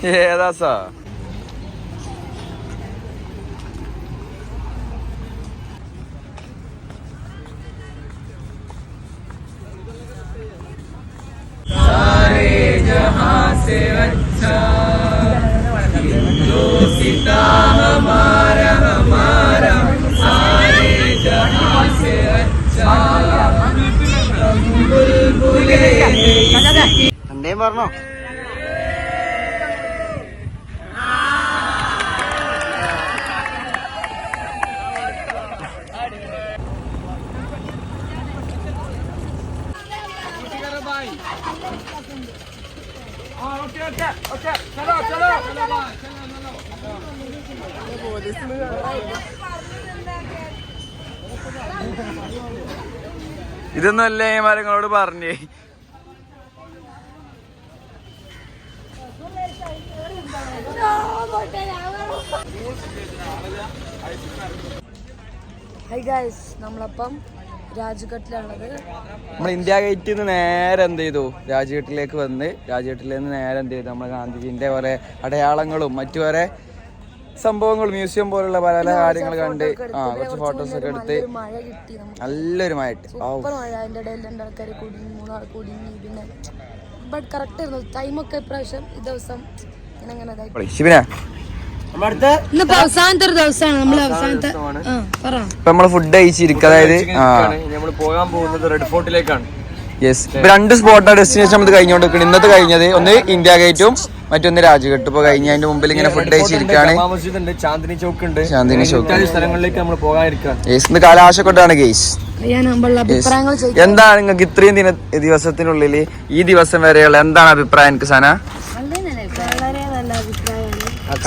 ഏതാ സാ से अच्छा हिंदुस्ता हमारा हमारा सारे जहां से अच्छा बुलबुले എന്തേം പറഞ്ഞോ ഇതൊന്നും അല്ലേ മരങ്ങളോട് പറഞ്ഞേ. നമ്മളപ്പം രാജ്ഘട്ടിലുള്ളത്. നമ്മൾ ഇന്ത്യ ഗേറ്റിൽ നിന്ന് നേരെ എന്ത് ചെയ്തു, രാജ്ഘട്ടിലേക്ക് വന്ന് രാജ്ഘട്ടിൽ നിന്ന് നേരെ എന്ത് ചെയ്തു, നമ്മൾ ഗാന്ധിജിന്റെ കുറെ അടയാളങ്ങളും മറ്റു കുറെ സംഭവങ്ങൾ, മ്യൂസിയം പോലുള്ള പല പല കാര്യങ്ങൾ കണ്ട് കുറച്ച് ഫോട്ടോസ് ഒക്കെ എടുത്ത് നല്ലൊരു മഴ ഇട്ട്. അതിന്റെ ഇടയിൽ രണ്ടാൾക്കാർ കുടുങ്ങി, മൂന്നാൾ കുടുങ്ങി. പിന്നെ ബട്ട് കറക്റ്റ് ആയിരുന്നു ടൈമൊക്കെ. ഇപ്രാവശ്യം ഈ ദിവസം ശിവന അവസാനത്തെ ഒരു ദിവസമാണ്. നമ്മള് ഫുഡ് കഴിച്ചിരിക്കും. അതായത് നമ്മൾ പോകാൻ പോകുന്നത് റെഡ് ഫോർട്ടിലേക്കാണ്. യെസ്, രണ്ട് സ്പോട്ടാണ് ഡെസ്റ്റിനേഷൻ നമ്മൾ കഴിഞ്ഞുകൊണ്ടിരിക്കുന്നത്. ഇന്നത്തെ കഴിഞ്ഞത് ഒന്ന് ഇന്ത്യ ഗേറ്റും മറ്റൊന്ന് രാജ്ഘട്ട്. ഇപ്പൊ കഴിഞ്ഞ അതിന്റെ മുമ്പിൽ ഇങ്ങനെ ഫുഡ് കഴിച്ചിരിക്കുകയാണ്. ചാന്ദിനി ചോക്ക് ഉണ്ട്, ചാന്ദിനി ചോക്ക് സ്ഥലങ്ങളിലേക്ക് നമ്മൾ പോകാനിരിക്കുകയാണ്. യെസ്, ഇന്ന് കാലാശക്കൊണ്ടാണ് ഗെയ്സ്. എന്താണ് നിങ്ങൾക്ക് ഇത്രയും ദിവസത്തിനുള്ളിൽ ഈ ദിവസം വരെയുള്ള എന്താണ് അഭിപ്രായം? എനിക്ക്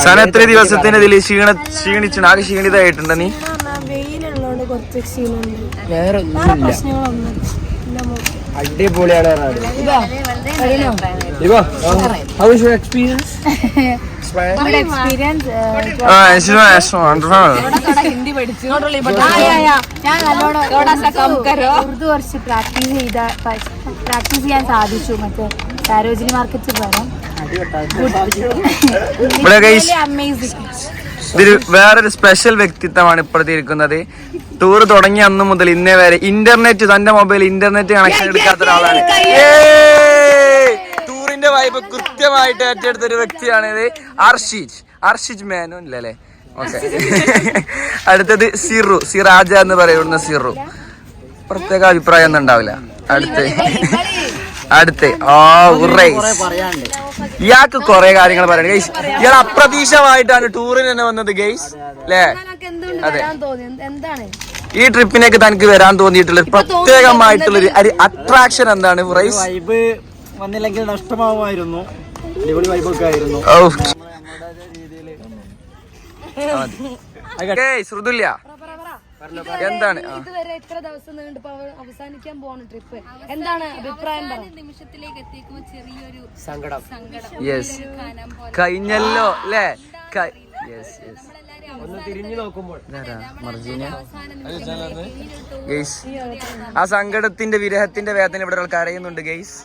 സന എത്ര ദിവസത്തിന് ഇതിൽ ക്ഷീണിച്ചു? ആകെ ക്ഷീണിതമായിട്ടുണ്ട് നീ? അടിപൊളിയാണ്. പ്രാക്ടീസ് ചെയ്യാൻ സാധിച്ചു. മറ്റേ സരോജിനി മാർക്കറ്റിൽ പോകാം. ഇതിൽ വേറൊരു സ്പെഷ്യൽ വ്യക്തിത്വമാണ് ഇപ്പോഴത്തെ ഇരിക്കുന്നത്. ടൂർ തുടങ്ങിയ അന്ന് മുതൽ ഇന്നേ വരെ ഇന്റർനെറ്റ്, തന്റെ മൊബൈൽ ഇന്റർനെറ്റ് കണക്ഷൻ എടുക്കാത്ത ഒരാളാണ്. ടൂറിന്റെ വൈബ് കൃത്യമായിട്ട് ഏറ്റെടുത്ത ഒരു വ്യക്തിയാണിത്. അർഷിജ് മേനോൻ ഇല്ലല്ലേ? ഓക്കെ. അടുത്തത് സിറാജ എന്ന് പറയുന്ന സിറു. പ്രത്യേക അഭിപ്രായം ഒന്നും ഉണ്ടാവില്ല. അടുത്ത് ഇയാൾക്ക് കുറെ കാര്യങ്ങൾ പറയണം ഗൈസ്. ഇയാൾ അപ്രതീക്ഷിതമായിട്ടാണ് ടൂറിന് തന്നെ വന്നത് ഗൈസ്, അല്ലേ? അതെ, ഈ ട്രിപ്പിനേക്ക് തനിക്ക് വരാൻ തോന്നിയിട്ടുള്ള പ്രത്യേകമായിട്ടുള്ള ഒരു അട്രാക്ഷൻ എന്താണ്? വൈബ് വന്നില്ലെങ്കിൽ നഷ്ടമാവുമായിരുന്നു. അടിപൊളി വൈബൊക്കെ ആയിരുന്നു. ശ്രുതുല്യ എന്താണ് ഇതുവരെ എത്ര ദിവസം നീണ്ടപ്പോ അവസാനിക്കാൻ പോണ ട്രിപ്പ്, എന്താണ് അഭിപ്രായം? നിമിഷത്തിലേക്ക് എത്തിക്കുമ്പോൾ ചെറിയൊരു സങ്കടം. യെസ്, കഴിഞ്ഞല്ലോ അല്ലേ? ഒന്ന് തിരിഞ്ഞു നോക്കുമ്പോൾ ആ സങ്കടത്തിന്റെ വിരഹത്തിന്റെ വേദന ഇവിടെ ഒരാൾ കരയുന്നുണ്ട് ഗെയ്സ്.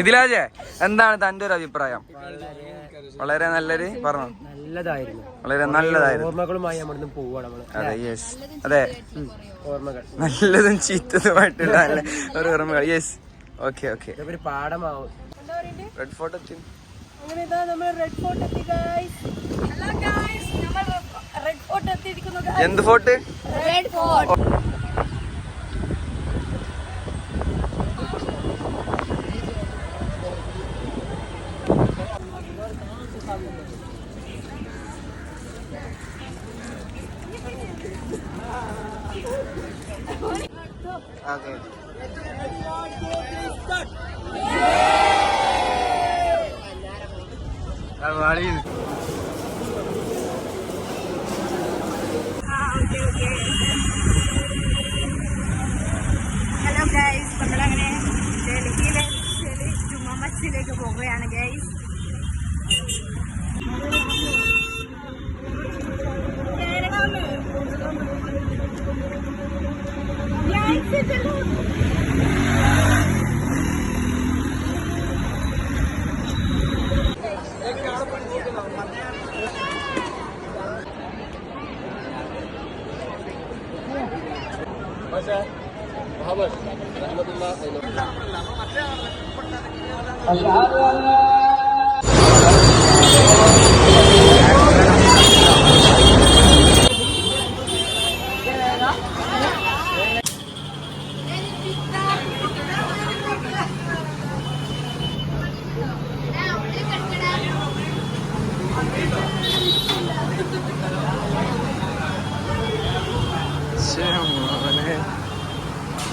ഇതിലാജെ എന്താണ് തന്റെ ഒരു അഭിപ്രായം? വളരെ നല്ലൊരു പറഞ്ഞു, വളരെ നല്ലതായിരുന്നു. ഓർമ്മകളുമായി നമ്മൾ പോവാണ്. അതെ, യെസ്, അതെ, ഓർമ്മകൾ നല്ലതും ചീത്തതുമായിട്ടുള്ള നല്ല ഒരു ഓർമ്മകൾ. Yes, okay okay. ഒരു പാഠമാവും. റെഡ് ഫോർട്ട് എത്തി. എന്ത് ഫോർട്ട്? Red fort.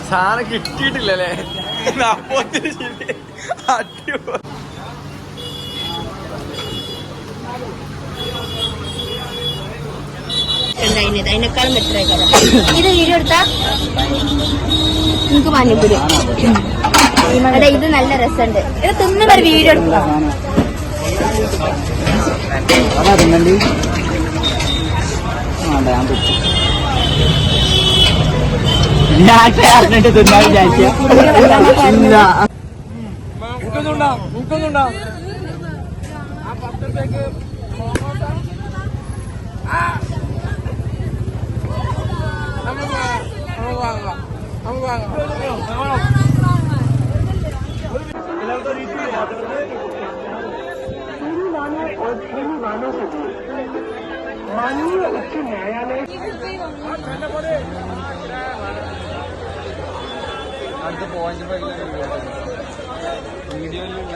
സാധനം കിട്ടിയിട്ടില്ലല്ലേ? അടിപൊളി. അതിനേക്കാളും ബെറ്റർ ആയിക്കോട്ടെ. ഇത് വീഡിയോ എടുത്താ എനിക്ക് പാനിപ്പൂരി. അതെ, ഇത് നല്ല രസമുണ്ട്. ഇത് തിന്നുന്ന ഒരു വീഡിയോ എടുക്കുക. അറിഞ്ഞിട്ട് തിന്നാൻ വിചാരിച്ച അടുത്ത പോയിന്റ് വീഡിയോയിലുള്ള